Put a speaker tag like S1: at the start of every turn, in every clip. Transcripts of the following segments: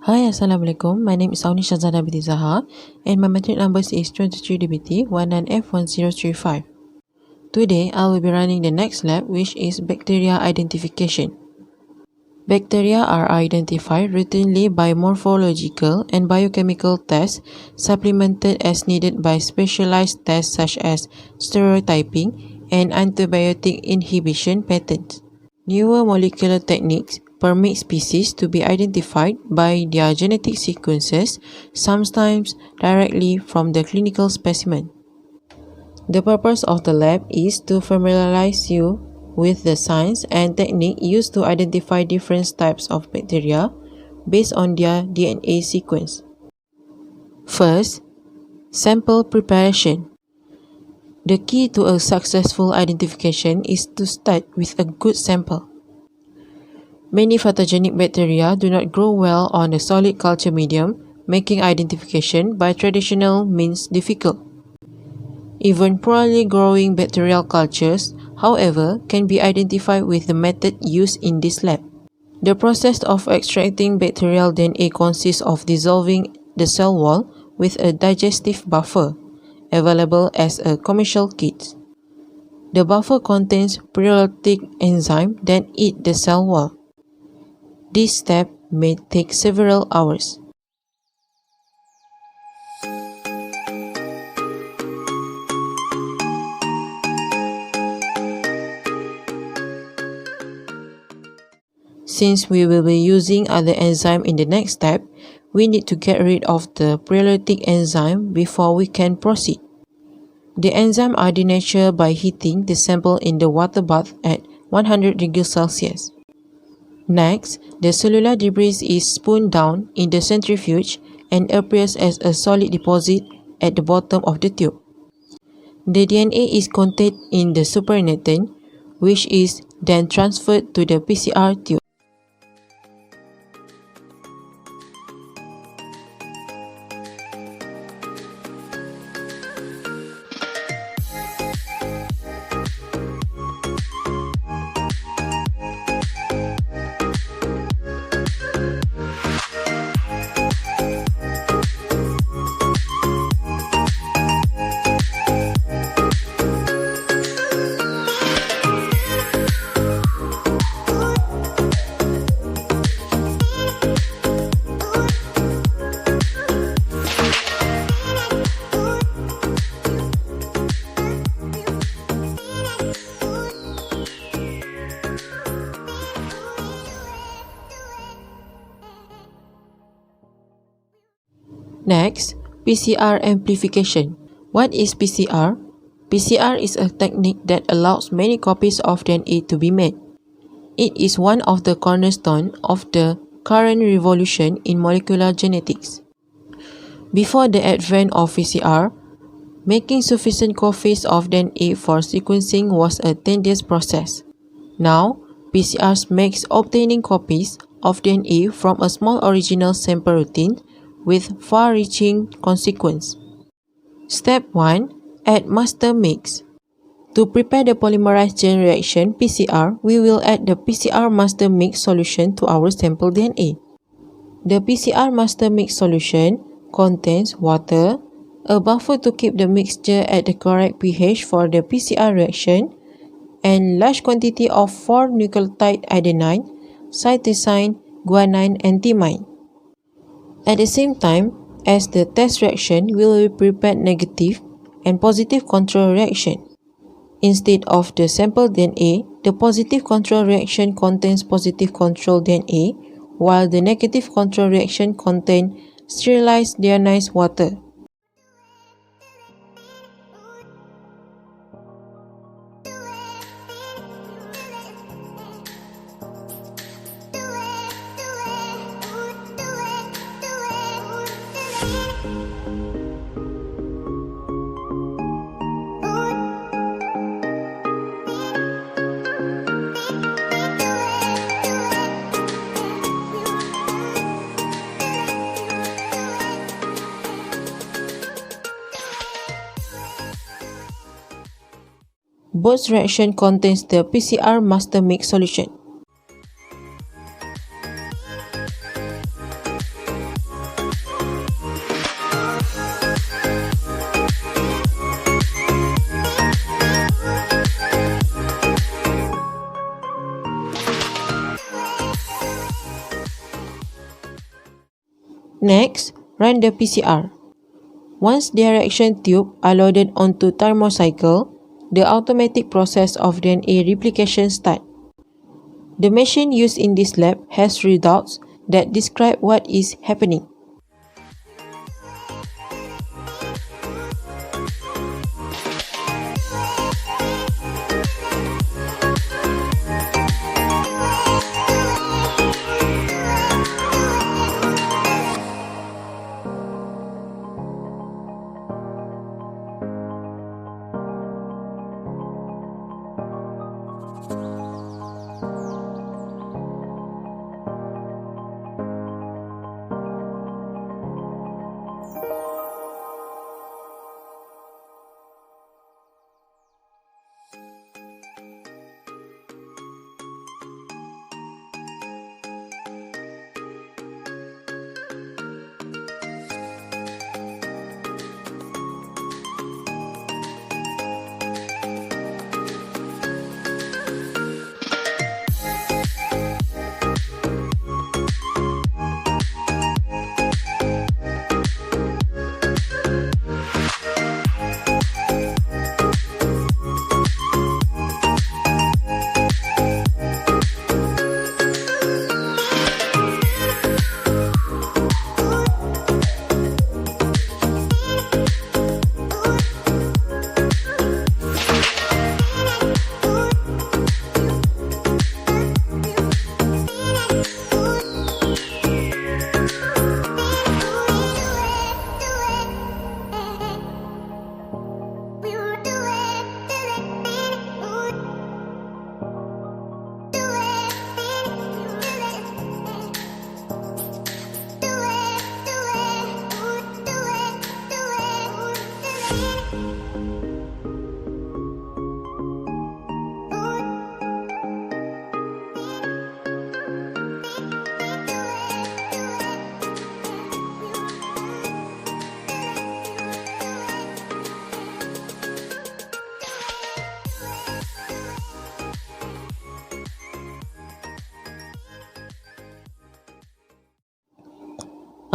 S1: Hi, Assalamualaikum. My name is Auni Shazana binti Zaha and my metric number is 23DBT19F1035. Today, I will be running the next lab, which is bacteria identification. Bacteria are identified routinely by morphological and biochemical tests, supplemented as needed by specialized tests such as stereotyping and antibiotic inhibition patterns. Newer molecular techniques permit species to be identified by their genetic sequences, sometimes directly from the clinical specimen. The purpose of the lab is to familiarize you with the science and technique used to identify different types of bacteria based on their DNA sequence. First, sample preparation. The key to a successful identification is to start with a good sample. Many pathogenic bacteria do not grow well on a solid culture medium, making identification by traditional means difficult. Even poorly growing bacterial cultures, however, can be identified with the method used in this lab. The process of extracting bacterial DNA consists of dissolving the cell wall with a digestive buffer, available as a commercial kit. The buffer contains pyrolytic enzyme that eat the cell wall. This step may take several hours. Since we will be using other enzyme in the next step, we need to get rid of the pyrolytic enzyme before we can proceed. The enzyme are denatured by heating the sample in the water bath at 100 degrees Celsius. Next, the cellular debris is spun down in the centrifuge and appears as a solid deposit at the bottom of the tube. The DNA is contained in the supernatant, which is then transferred to the PCR tube. Next, PCR amplification. What is PCR? PCR is a technique that allows many copies of DNA to be made. It is one of the cornerstones of the current revolution in molecular genetics. Before the advent of PCR, making sufficient copies of DNA for sequencing was a tedious process. Now, PCR makes obtaining copies of DNA from a small original sample routine with far-reaching consequence. Step 1. Add master mix. To prepare the polymerase chain reaction PCR, we will add the PCR master mix solution to our sample DNA. The PCR master mix solution contains water, a buffer to keep the mixture at the correct pH for the PCR reaction, and large quantity of 4-nucleotide adenine, cytosine, guanine, and thymine. At the same time, as the test reaction will be prepared negative and positive control reaction. Instead of the sample DNA, the positive control reaction contains positive control DNA, while the negative control reaction contains sterilized deionized water. Both reaction contains the PCR master mix solution. Next, run the PCR. Once the reaction tube are loaded onto thermocycle, the automatic process of DNA replication starts. The machine used in this lab has readouts that describe what is happening.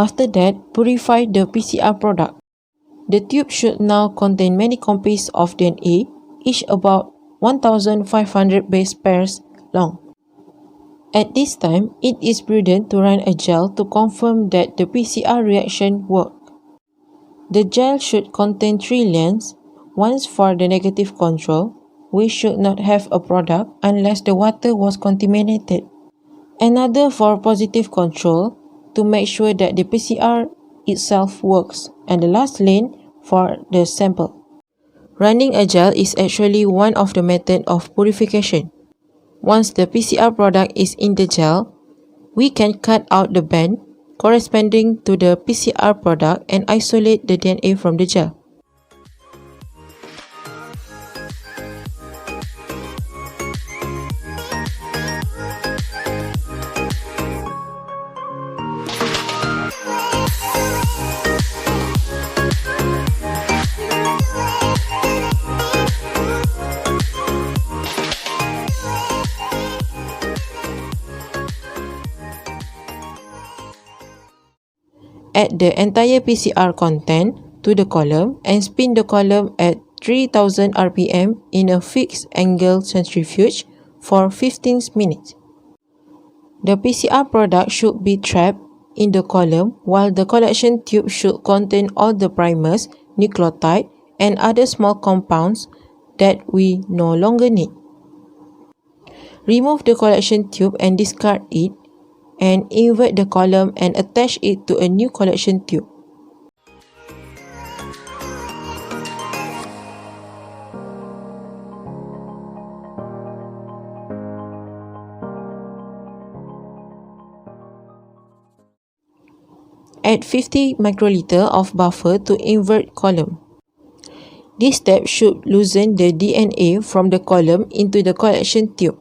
S1: After that, purify the PCR product. The tube should now contain many copies of DNA, each about 1,500 base pairs long. At this time, it is prudent to run a gel to confirm that the PCR reaction worked. The gel should contain 3 lengths, one for the negative control. We should not have a product unless the water was contaminated. Another for positive control to make sure that the PCR itself works, and the last lane for the sample. Running a gel is actually one of the methods of purification. Once the PCR product is in the gel, we can cut out the band corresponding to the PCR product and isolate the DNA from the gel. Add the entire PCR content to the column and spin the column at 3000 rpm in a fixed angle centrifuge for 15 minutes. The PCR product should be trapped in the column while the collection tube should contain all the primers, nucleotide, and other small compounds that we no longer need. Remove the collection tube and discard it, and invert the column and attach it to a new collection tube. Add 50 microliter of buffer to invert column. This step should loosen the DNA from the column into the collection tube.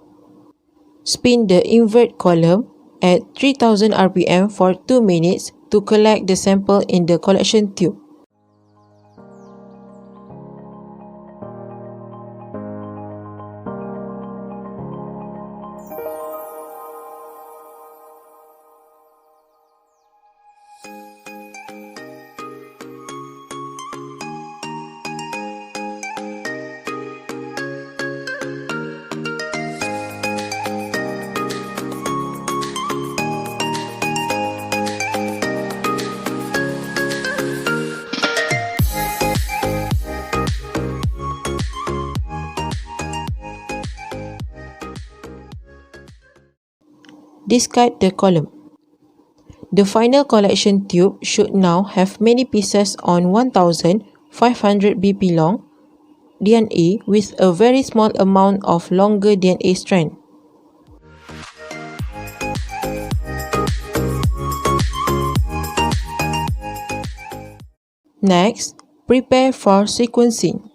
S1: Spin the invert column at 3000 rpm for 2 minutes to collect the sample in the collection tube. discard the column. The final collection tube should now have many pieces on 1500 BP long DNA with a very small amount of longer DNA strand. Next, prepare for sequencing.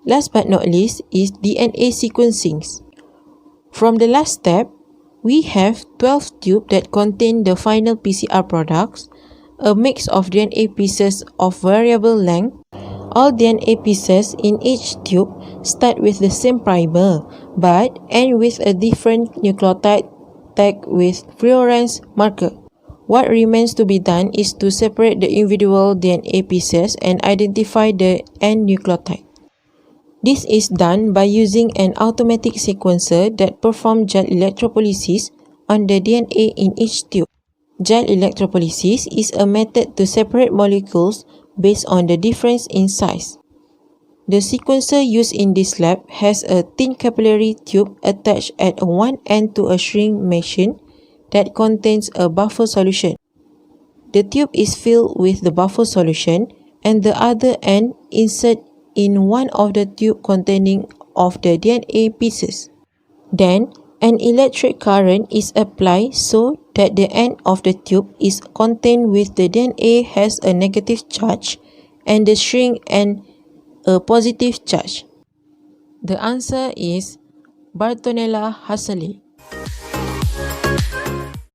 S1: Last but not least is DNA sequencing. From the last step, we have 12 tubes that contain the final PCR products, a mix of DNA pieces of variable length. All DNA pieces in each tube start with the same primer, but end with a different nucleotide tagged with fluorescence marker. What remains to be done is to separate the individual DNA pieces and identify the end nucleotide. This is done by using an automatic sequencer that performs gel electrophoresis on the DNA in each tube. Gel electrophoresis is a method to separate molecules based on the difference in size. The sequencer used in this lab has a thin capillary tube attached at one end to a shrink machine that contains a buffer solution. The tube is filled with the buffer solution and the other end inserted in one of the tube containing of the DNA pieces. Then, an electric current is applied so that the end of the tube is contained with the DNA has a negative charge and the shrink and a positive charge. The answer is Bartonella Hasselé.